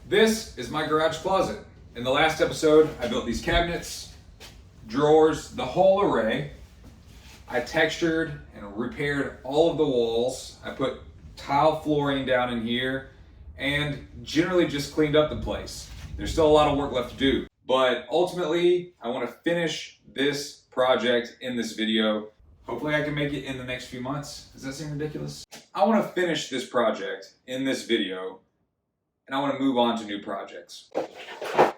This is my garage closet. In the last episode, I built these cabinets, drawers, the whole array. I textured and repaired all of the walls. I put tile flooring down in here and generally just cleaned up the place. There's still a lot of work left to do, but ultimately I want to finish this project in this video. Hopefully I can make it in the next few months. Does that seem ridiculous? I want to finish this project in this video and I want to move on to new projects. I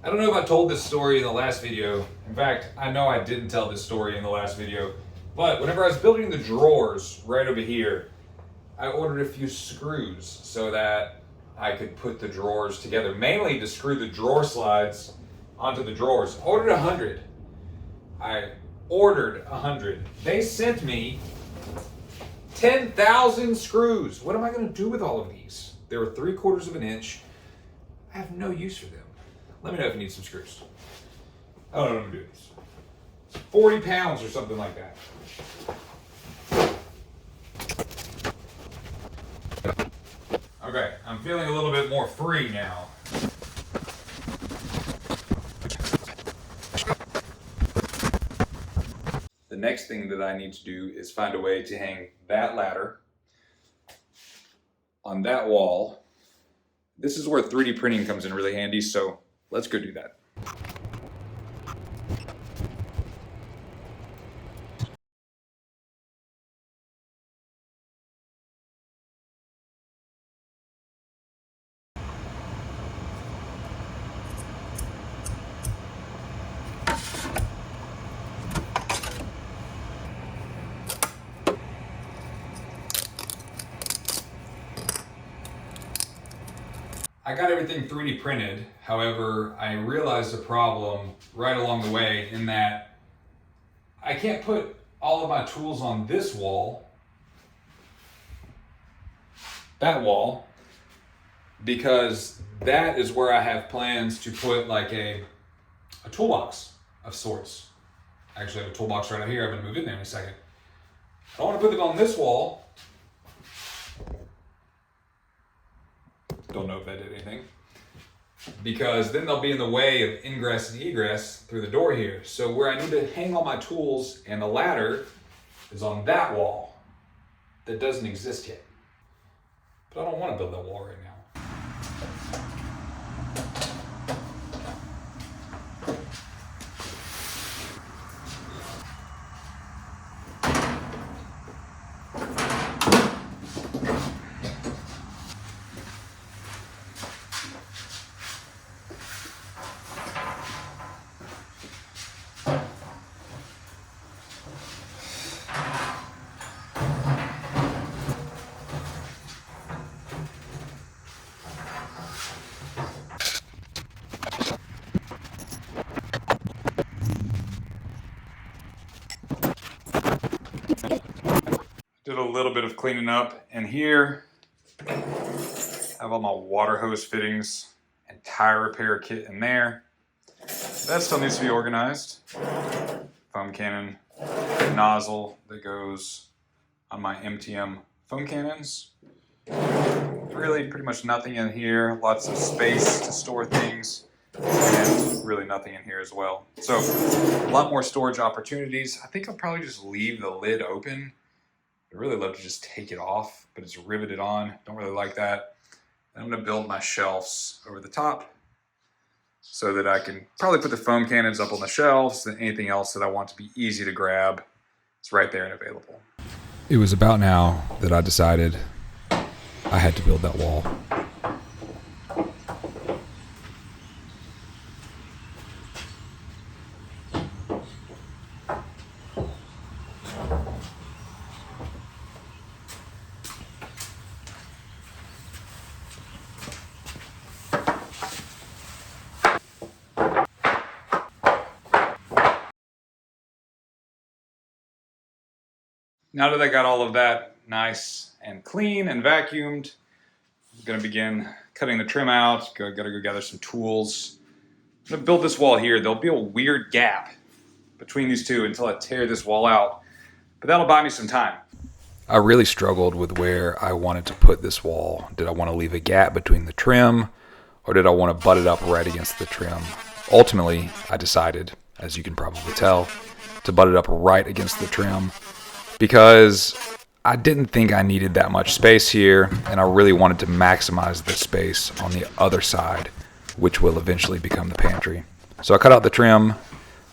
don't know if I told this story in the last video. In fact, I know I didn't tell this story in the last video, but whenever I was building the drawers right over here, I ordered a few screws so that I could put the drawers together, mainly to screw the drawer slides onto the drawers. I ordered 100. I ordered 100. They sent me 10,000 screws. What am I going to do with all of these? They were 3/4 of an inch. I have no use for them. Let me know if you need some screws. I don't know what I'm doing. 40 pounds or something like that. Okay, I'm feeling a little bit more free now. The next thing that I need to do is find a way to hang that ladder on that wall. This is where 3D printing comes in really handy, so let's go do that. I got everything 3D printed, however, I realized a problem right along the way in that I can't put all of my tools on this wall, that wall, because that is where I have plans to put like a toolbox of sorts. I actually have a toolbox right out here. I'm going to move in there in a second. I don't want to put them on this wall. Don't know if that did anything, because then they'll be in the way of ingress and egress through the door here. So where I need to hang all my tools and the ladder is on that wall that doesn't exist yet. But I don't want to build that wall right now. Did a little bit of cleaning up, and here I have all my water hose fittings and tire repair kit in there. That still needs to be organized. Foam cannon nozzle that goes on my MTM foam cannons. Really pretty much nothing in here. Lots of space to store things, and really nothing in here as well. So a lot more storage opportunities. I think I'll probably just leave the lid open. I'd really love to just take it off, but it's riveted on. Don't really like that. And I'm going to build my shelves over the top so that I can probably put the foam cannons up on the shelves, and anything else that I want to be easy to grab, it's right there and available. It was about now that I decided I had to build that wall. Now that I got all of that nice and clean and vacuumed, I'm gonna begin cutting the trim out. Gotta go gather some tools. I'm gonna build this wall here. There'll be a weird gap between these two until I tear this wall out. but that'll buy me some time. I really struggled with where I wanted to put this wall. Did I want to leave a gap between the trim, or did I want to butt it up right against the trim? Ultimately, I decided, as you can probably tell, to butt it up right against the trim because I didn't think I needed that much space here, and I really wanted to maximize the space on the other side, which will eventually become the pantry. So I cut out the trim,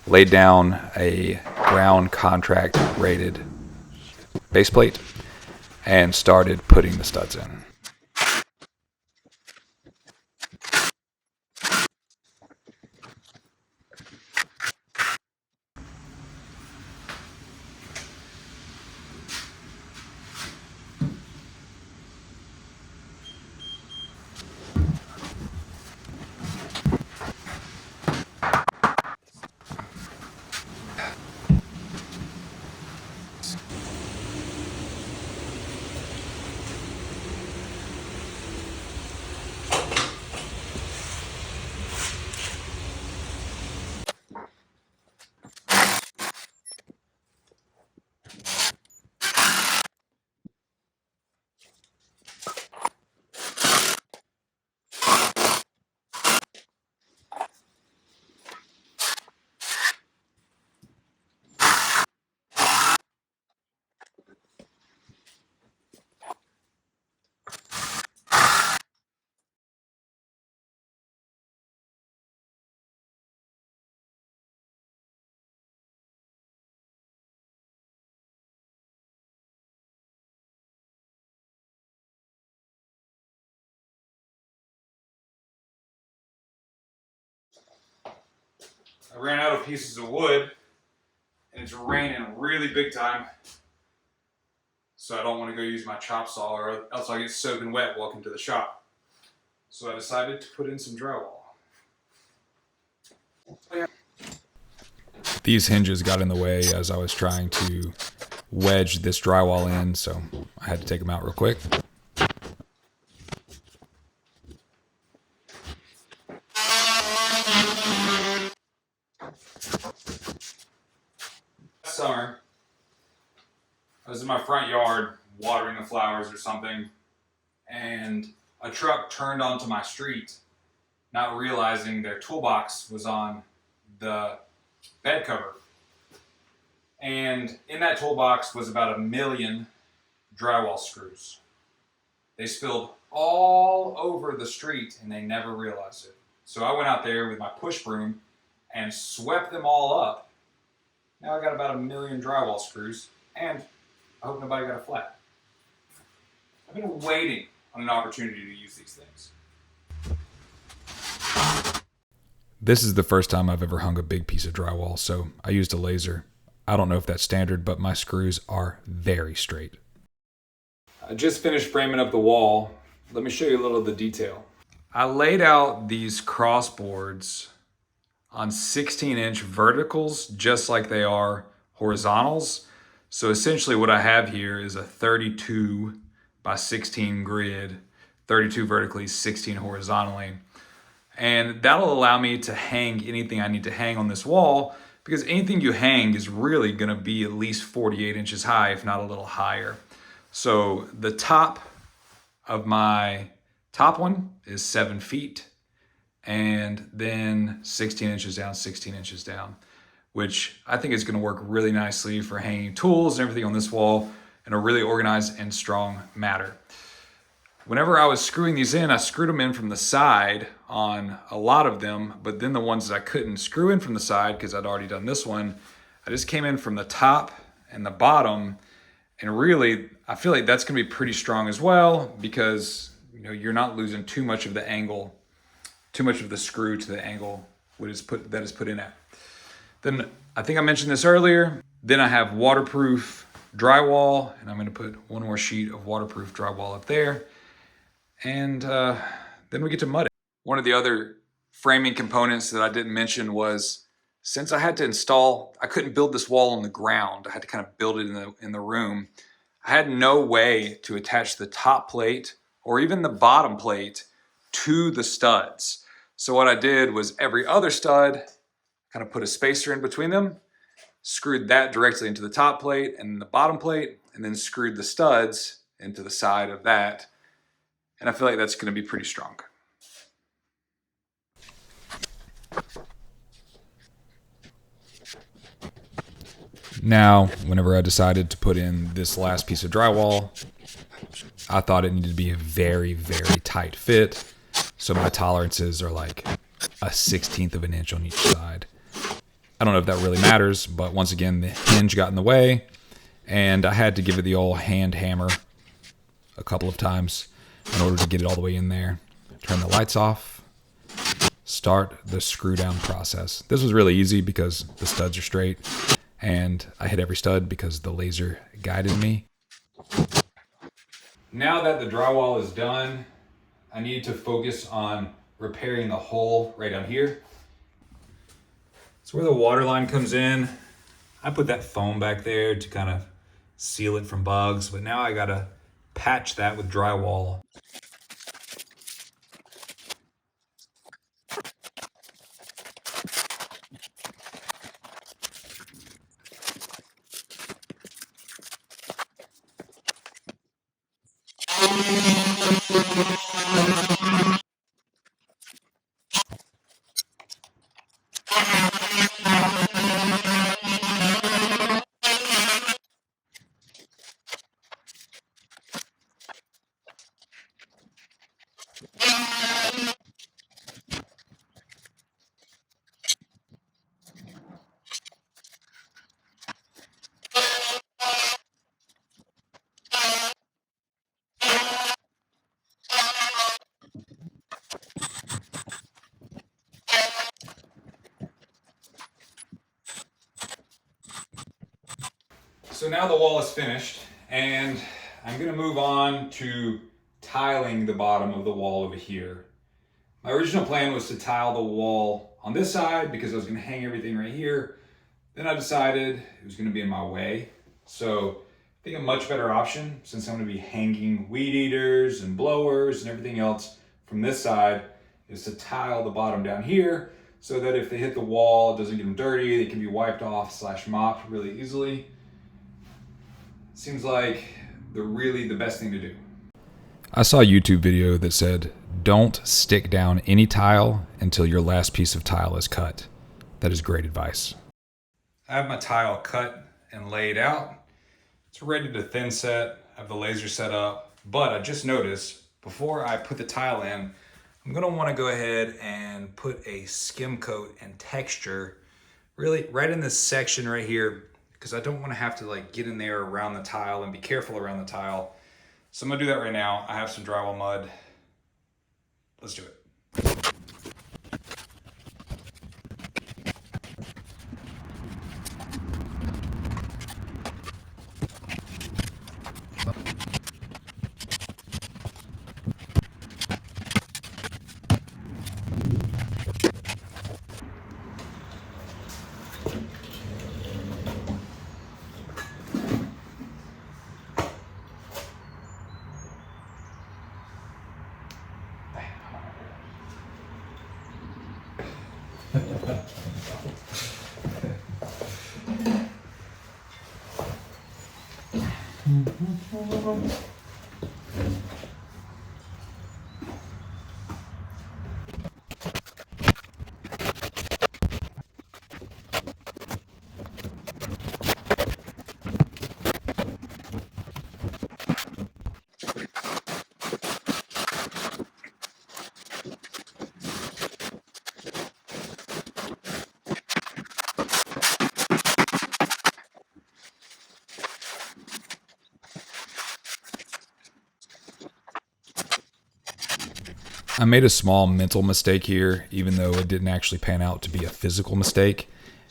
laid down a ground contract rated base plate, and started putting the studs in. I ran out of pieces of wood, and it's raining really big time, so I don't want to go use my chop saw or else I'll get soaking wet walking to the shop. So I decided to put in some drywall. These hinges got in the way as I was trying to wedge this drywall in, so I had to take them out real quick. Summer, I was in my front yard watering the flowers or something, and a truck turned onto my street, not realizing their toolbox was on the bed cover. And in that toolbox was about 1 million drywall screws. They spilled all over the street and they never realized it. So I went out there with my push broom and swept them all up. Now I got about 1 million drywall screws, and I hope nobody got a flat. I've been waiting on an opportunity to use these things. This is the first time I've ever hung a big piece of drywall, so I used a laser. I don't know if that's standard, but my screws are very straight. I just finished framing up the wall. Let me show you a little of the detail. I laid out these crossboards on 16-inch verticals, just like they are horizontals. So essentially what I have here is a 32 by 16 grid, 32 vertically, 16 horizontally. And that'll allow me to hang anything I need to hang on this wall, because anything you hang is really gonna be at least 48 inches high, if not a little higher. So the top of my top one is 7 feet, and then 16 inches down, 16 inches down, which I think is gonna work really nicely for hanging tools and everything on this wall in a really organized and strong manner. Whenever I was screwing these in, I screwed them in from the side on a lot of them, but then the ones that I couldn't screw in from the side, because I'd already done this one, I just came in from the top and the bottom. And really, I feel like that's gonna be pretty strong as well, because you're not losing too much of the angle, too much of the screw to the angle that is put in at. Then, I think I mentioned this earlier, then I have waterproof drywall, and I'm gonna put one more sheet of waterproof drywall up there. And then we get to mud it. One of the other framing components that I didn't mention was, since I had to install, I couldn't build this wall on the ground. I had to kind of build it in the room. I had no way to attach the top plate or even the bottom plate to the studs. So what I did was every other stud, kind of put a spacer in between them, screwed that directly into the top plate and the bottom plate, and then screwed the studs into the side of that. And I feel like that's going to be pretty strong. Now, whenever I decided to put in this last piece of drywall, I thought it needed to be a very, very tight fit. So my tolerances are like a 1/16 of an inch on each side. I don't know if that really matters, but once again, the hinge got in the way, and I had to give it the old hand hammer a couple of times in order to get it all the way in there. Turn the lights off, start the screw down process. This was really easy because the studs are straight, and I hit every stud because the laser guided me. Now that the drywall is done, I need to focus on repairing the hole right down here. So where the water line comes in, I put that foam back there to kind of seal it from bugs, but now I gotta patch that with drywall. So now the wall is finished, and I'm gonna move on to tiling the bottom of the wall over here. My original plan was to tile the wall on this side because I was gonna hang everything right here. Then I decided it was gonna be in my way. So I think a much better option, since I'm gonna be hanging weed eaters and blowers and everything else from this side, is to tile the bottom down here so that if they hit the wall, it doesn't get them dirty, they can be wiped off / mopped really easily. Seems like the best thing to do. I saw a YouTube video that said, don't stick down any tile until your last piece of tile is cut. That is great advice. I have my tile cut and laid out. It's ready to thin set. I have the laser set up, but I just noticed before I put the tile in, I'm gonna wanna go ahead and put a skim coat and texture really right in this section right here, because I don't want to have to like get in there around the tile and be careful around the tile. So I'm gonna do that right now. I have some drywall mud. Let's do it. I made a small mental mistake here, even though it didn't actually pan out to be a physical mistake,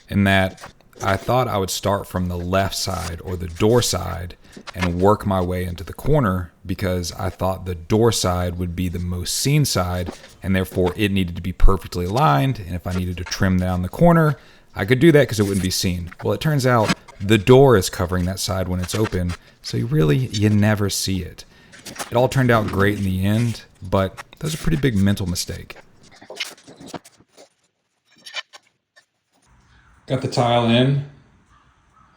in that I thought I would start from the left side or the door side and work my way into the corner because I thought the door side would be the most seen side and therefore it needed to be perfectly aligned, and if I needed to trim down the corner, I could do that because it wouldn't be seen. Well, it turns out the door is covering that side when it's open, so you never see it. It all turned out great in the end, but that was a pretty big mental mistake. Got the tile in.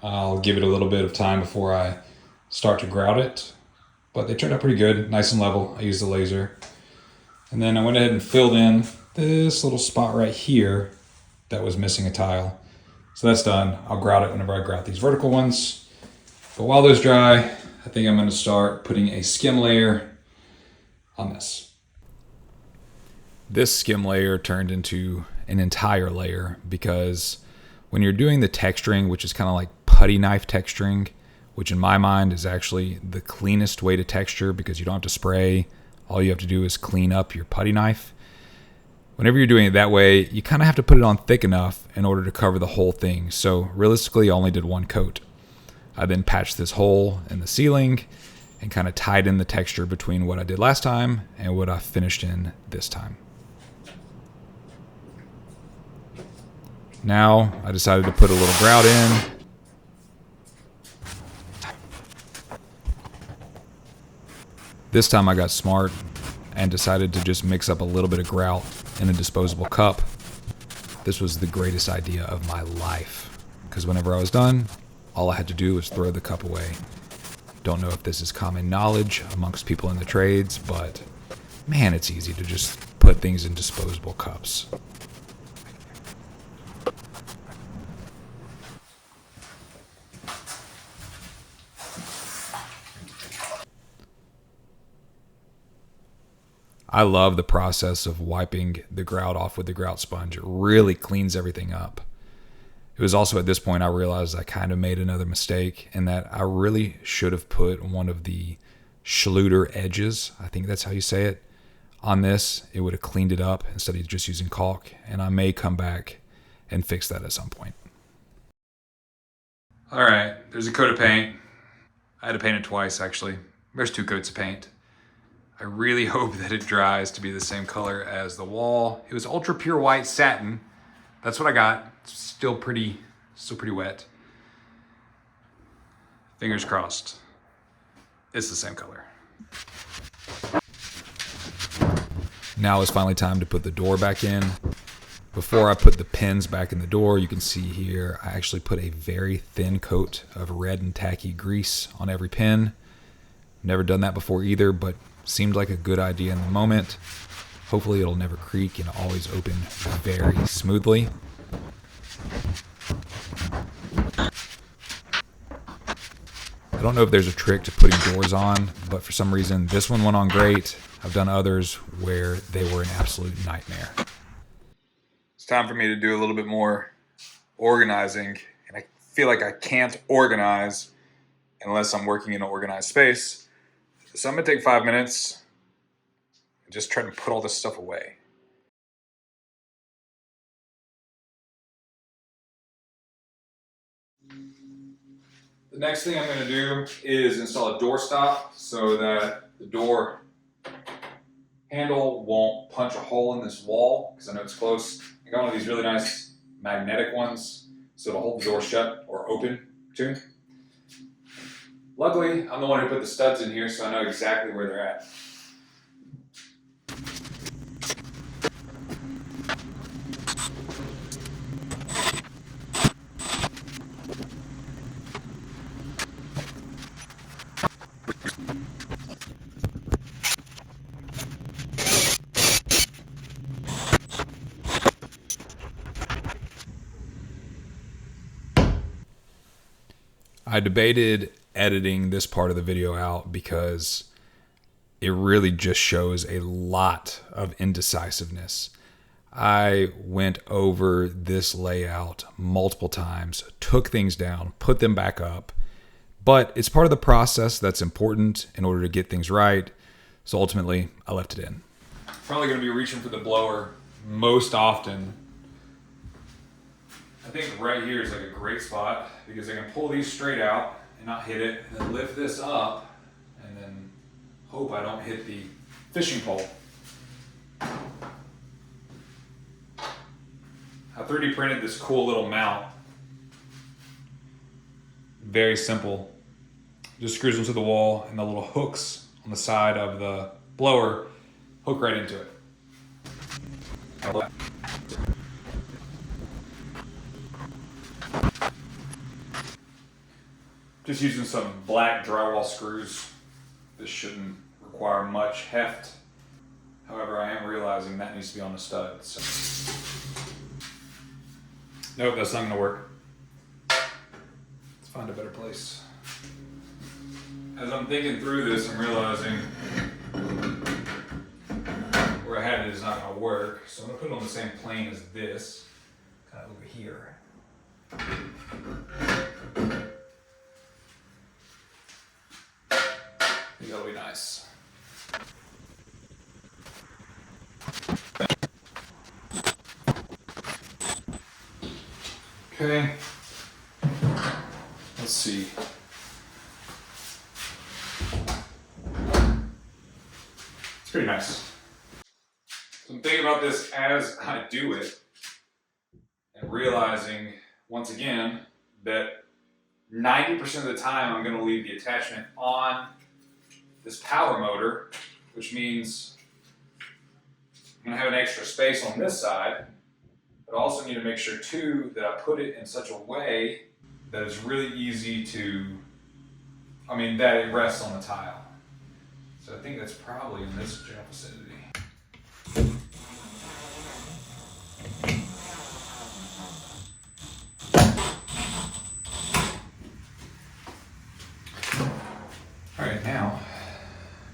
I'll give it a little bit of time before I start to grout it. But they turned out pretty good, nice and level. I used the laser. And then I went ahead and filled in this little spot right here that was missing a tile. So that's done. I'll grout it whenever I grout these vertical ones. But while those dry, I think I'm going to start putting a skim layer on this. This skim layer turned into an entire layer because when you're doing the texturing, which is kind of like putty knife texturing, which in my mind is actually the cleanest way to texture because you don't have to spray. All you have to do is clean up your putty knife. Whenever you're doing it that way, you kind of have to put it on thick enough in order to cover the whole thing. So realistically, I only did one coat. I then patched this hole in the ceiling and kind of tied in the texture between what I did last time and what I finished in this time. Now I decided to put a little grout in. This time I got smart and decided to just mix up a little bit of grout in a disposable cup. This was the greatest idea of my life because whenever I was done, all I had to do was throw the cup away. Don't know if this is common knowledge amongst people in the trades, but man, it's easy to just put things in disposable cups. I love the process of wiping the grout off with the grout sponge. It really cleans everything up. It was also at this point I realized I kind of made another mistake in that I really should have put one of the Schluter edges, I think that's how you say it, on this. It would have cleaned it up instead of just using caulk, and I may come back and fix that at some point. All right, there's a coat of paint. I had to paint it twice actually. There's 2 coats of paint. I really hope that it dries to be the same color as the wall. It was ultra pure white satin. That's what I got. It's still pretty wet. Fingers crossed. It's the same color. Now it's finally time to put the door back in. Before I put the pins back in the door, you can see here, I actually put a very thin coat of red and tacky grease on every pin. Never done that before either, but seemed like a good idea in the moment. Hopefully it'll never creak and always open very smoothly. I don't know if there's a trick to putting doors on, but for some reason this one went on great. I've done others where they were an absolute nightmare. It's time for me to do a little bit more organizing, and I feel like I can't organize unless I'm working in an organized space. So I'm gonna take 5 minutes and just try to put all this stuff away. The next thing I'm gonna do is install a door stop so that the door handle won't punch a hole in this wall, because I know it's close. I got one of these really nice magnetic ones, so it'll hold the door shut or open too. Luckily, I'm the one who put the studs in here, so I know exactly where they're at. I debated editing this part of the video out because it really just shows a lot of indecisiveness. I went over this layout multiple times, took things down, put them back up, but it's part of the process that's important in order to get things right. So ultimately, I left it in. Probably going to be reaching for the blower most often. I think right here is like a great spot because I can pull these straight out and not hit it, and then lift this up and then hope I don't hit the fishing pole. I 3D printed this cool little mount. Very simple. Just screws into the wall, and the little hooks on the side of the blower hook right into it. Just using some black drywall screws. This shouldn't require much heft. However, I am realizing that needs to be on the stud. So. Nope, that's not going to work. Let's find a better place. As I'm thinking through this, I'm realizing where I had it is not going to work. So I'm going to put it on the same plane as this, kind of over here. I think that'll be nice. Okay, let's see. It's pretty nice. So I'm thinking about this as I do it and realizing once again that 90% of the time I'm going to leave the attachment on this power motor, which means I'm going to have an extra space on this side. But I also need to make sure too that I put it in such a way that it's really easy to, that it rests on the tile. So I think that's probably in this general vicinity. All right, now,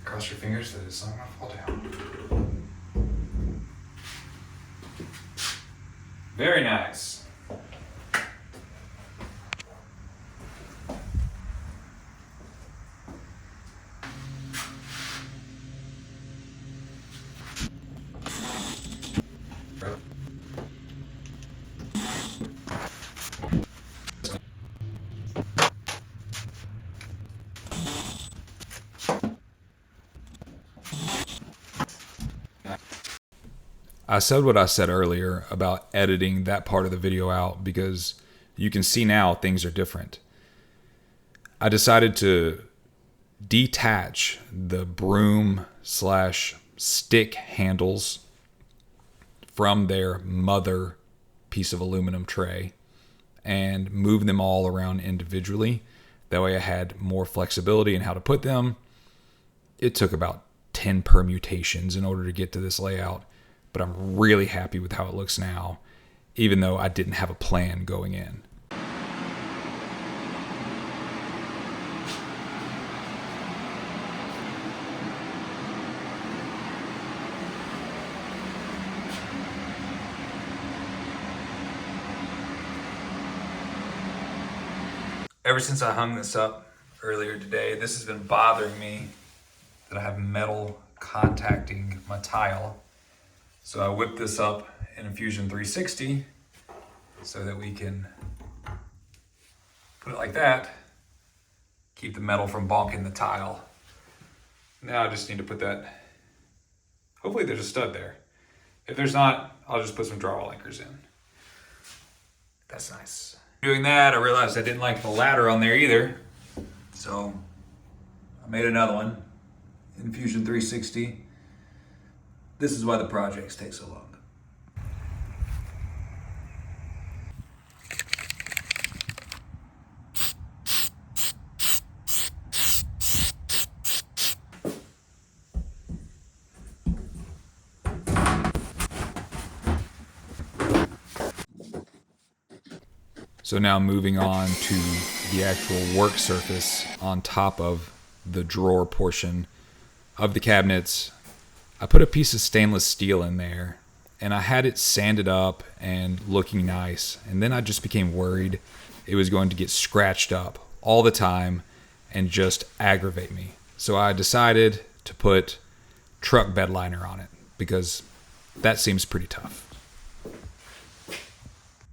cross your fingers that it's not gonna fall down. Very nice. I said what I said earlier about editing that part of the video out because you can see now things are different. I decided to detach the broom / stick handles from their mother piece of aluminum tray and move them all around individually. That way I had more flexibility in how to put them. It took about 10 permutations in order to get to this layout. But I'm really happy with how it looks now, even though I didn't have a plan going in. Ever since I hung this up earlier today, this has been bothering me that I have metal contacting my tile. So I whipped this up in Infusion 360 so that we can put it like that, keep the metal from bonking the tile. Now I just need to put that, hopefully there's a stud there. If there's not, I'll just put some drywall anchors in. That's nice. Doing that, I realized I didn't like the ladder on there either. So I made another one, Infusion 360. This is why the projects take so long. So now moving on to the actual work surface on top of the drawer portion of the cabinets. I put a piece of stainless steel in there and I had it sanded up and looking nice. And then I just became worried it was going to get scratched up all the time and just aggravate me. So I decided to put truck bed liner on it because that seems pretty tough.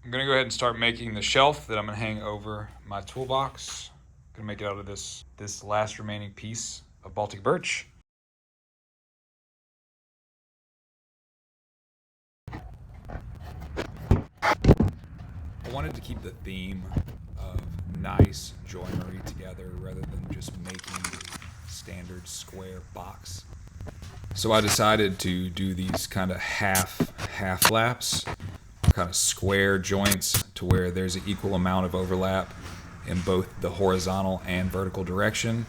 I'm gonna go ahead and start making the shelf that I'm gonna hang over my toolbox. I'm gonna make it out of this last remaining piece of Baltic birch. I wanted to keep the theme of nice joinery together rather than just making a standard square box. So I decided to do these kind of half laps, kind of square joints to where there's an equal amount of overlap in both the horizontal and vertical direction.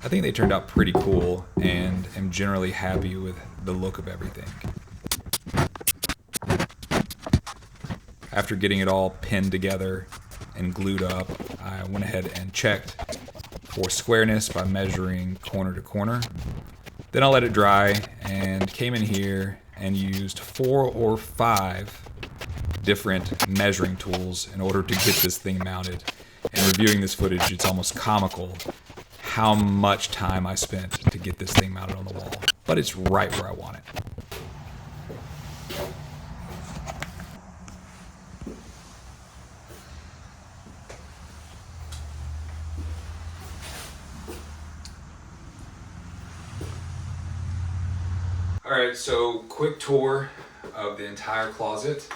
I think they turned out pretty cool and am generally happy with the look of everything. After getting it all pinned together and glued up, I went ahead and checked for squareness by measuring corner to corner. Then I let it dry and came in here and used 4 or 5 different measuring tools in order to get this thing mounted. And reviewing this footage, it's almost comical how much time I spent to get this thing mounted on the wall. But it's right where I want it. Alright, so quick tour of the entire closet.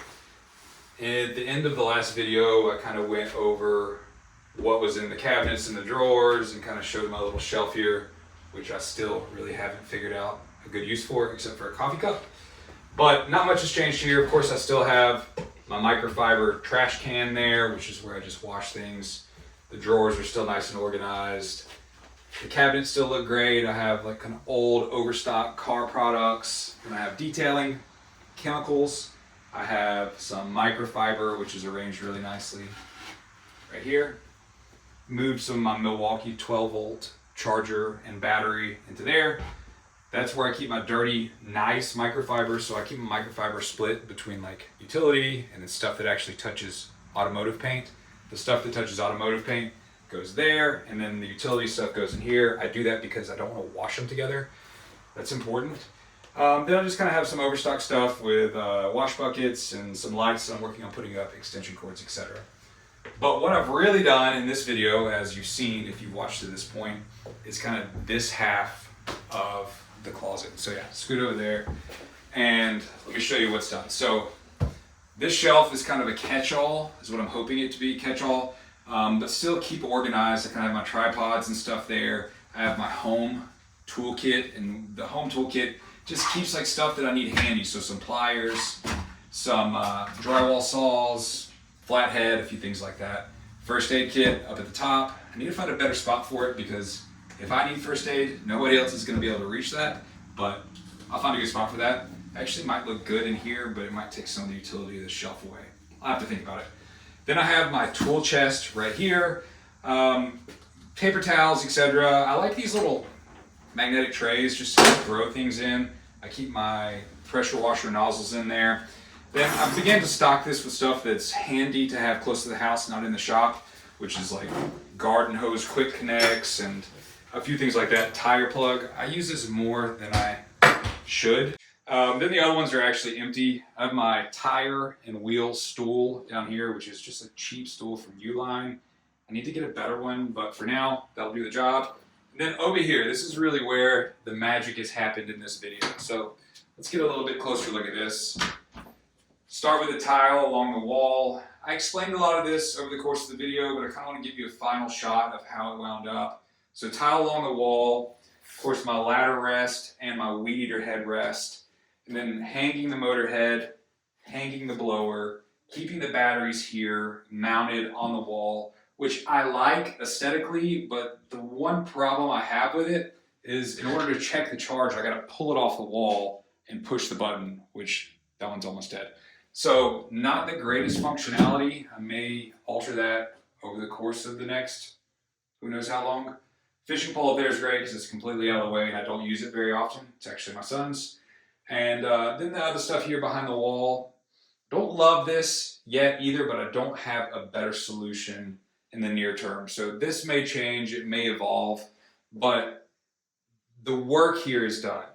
At the end of the last video, I kind of went over what was in the cabinets and the drawers and kind of showed my little shelf here, which I still really haven't figured out a good use for except for a coffee cup. But not much has changed here. Of course, I still have my microfiber trash can there, which is where I just wash things. The drawers are still nice and organized. The cabinets still look great. I have like kind of old overstock car products, and I have detailing chemicals. I have some microfiber, which is arranged really nicely right here. Moved some of my Milwaukee 12 volt charger and battery into there. That's where I keep my dirty, nice microfiber. So I keep my microfiber split between like utility and then stuff that actually touches automotive paint. The stuff that touches automotive paint goes there, and then the utility stuff goes in here. I do that because I don't want to wash them together. That's important. Then I just kind of have some overstock stuff with wash buckets and some lights that I'm working on putting up, extension cords, etc. But what I've really done in this video, as you've seen if you've watched to this point, is kind of this half of the closet. So yeah, scoot over there and let me show you what's done. So this shelf is kind of a catch-all, is what I'm hoping it to be, catch-all, but still keep organized. I kind of have my tripods and stuff there. I have my home toolkit, and the home toolkit just keeps like stuff that I need handy. So some pliers, some drywall saws, flathead, a few things like that. First aid kit up at the top. I need to find a better spot for it because if I need first aid, nobody else is going to be able to reach that, but I'll find a good spot for that. Actually might look good in here, but it might take some of the utility of the shelf away. I'll have to think about it. Then I have my tool chest right here, paper towels, etc. I like these little magnetic trays just to throw things in. I keep my pressure washer nozzles in there. Then I began to stock this with stuff that's handy to have close to the house, not in the shop, which is like garden hose quick connects and a few things like that. Tire plug. I use this more than I should. Then the other ones are actually empty. I have my tire and wheel stool down here, which is just a cheap stool from Uline. I need to get a better one, but for now, that'll do the job. And then over here, this is really where the magic has happened in this video. So let's get a little bit closer look at this. Start with a tile along the wall. I explained a lot of this over the course of the video, but I kind of want to give you a final shot of how it wound up. So tile along the wall, of course my ladder rest and my weed eater head rest, and then hanging the motor head, hanging the blower, keeping the batteries here mounted on the wall, which I like aesthetically, but the one problem I have with it is in order to check the charge, I gotta pull it off the wall and push the button, which that one's almost dead. So not the greatest functionality. I may alter that over the course of the next, who knows how long. Fishing pole up there is great because it's completely out of the way and I don't use it very often. It's actually my son's. And then the other stuff here behind the wall. Don't love this yet either, but I don't have a better solution in the near term. So this may change, it may evolve, but the work here is done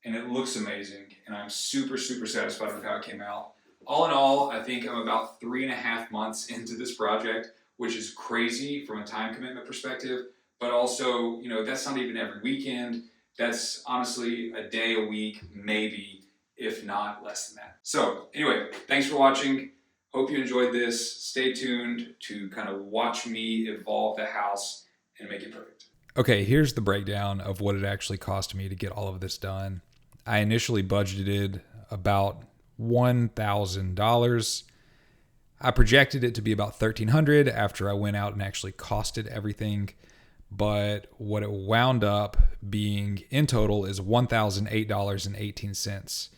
and it looks amazing. And I'm super, super satisfied with how it came out. All in all, I think I'm about 3.5 months into this project, which is crazy from a time commitment perspective, but also, you know, that's not even every weekend. That's honestly a day a week, maybe, if not less than that. So anyway, thanks for watching. Hope you enjoyed this. Stay tuned to kind of watch me evolve the house and make it perfect. Okay, here's the breakdown of what it actually cost me to get all of this done. I initially budgeted about $1,000. I projected it to be about $1,300 after I went out and actually costed everything. But what it wound up being in total is $1,008.18.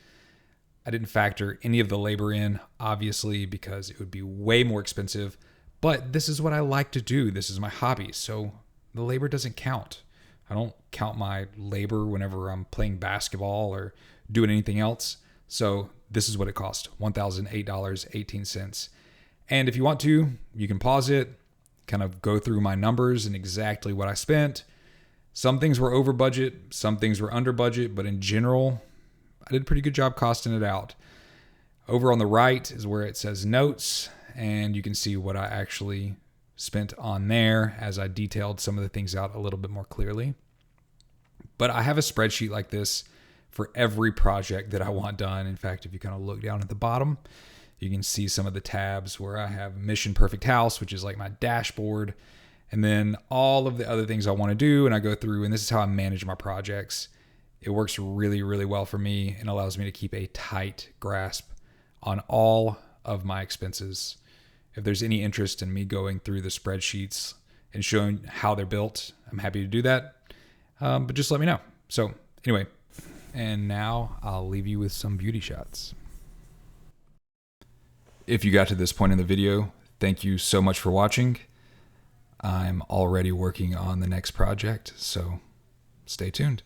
I didn't factor any of the labor in, obviously, because it would be way more expensive. But this is what I like to do. This is my hobby. So the labor doesn't count. I don't count my labor whenever I'm playing basketball or doing anything else. So this is what it cost, $1,008.18. And if you want to, you can pause it, kind of go through my numbers and exactly what I spent. Some things were over budget, some things were under budget, but in general, I did a pretty good job costing it out. Over on the right is where it says notes, and you can see what I actually spent on there as I detailed some of the things out a little bit more clearly. But I have a spreadsheet like this for every project that I want done. In fact, if you kind of look down at the bottom, you can see some of the tabs where I have Mission Perfect House, which is like my dashboard, and then all of the other things I want to do. And I go through, and this is how I manage my projects. It works really, really well for me and allows me to keep a tight grasp on all of my expenses. If there's any interest in me going through the spreadsheets and showing how they're built, I'm happy to do that. But just let me know. So anyway, and now I'll leave you with some beauty shots. If you got to this point in the video, thank you so much for watching. I'm already working on the next project, so stay tuned.